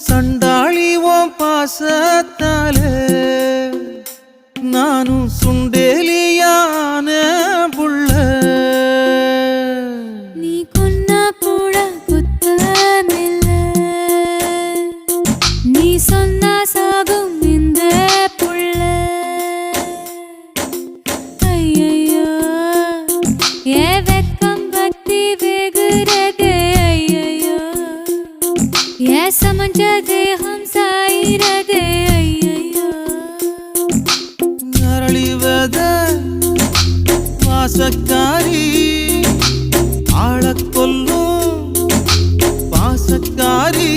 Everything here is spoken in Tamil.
சண்டாளி ஓம் பாசத்தாலே நானும் சுண்டேலியான புள்ள. நீ கொன்னா கூட குத்தமில்ல, நீ சொன்னா சாகும் இந்த புள்ள. ஐயையோ ஏ வெக்கம் பக்தி வெகுரதே, ஐயையோ ஏ சமஞ்ச தேகம் சாயிரதே, ஐயையோ அரளிவத வாசக்காரி ஆளக் கொல்லும் பாசக்காரி.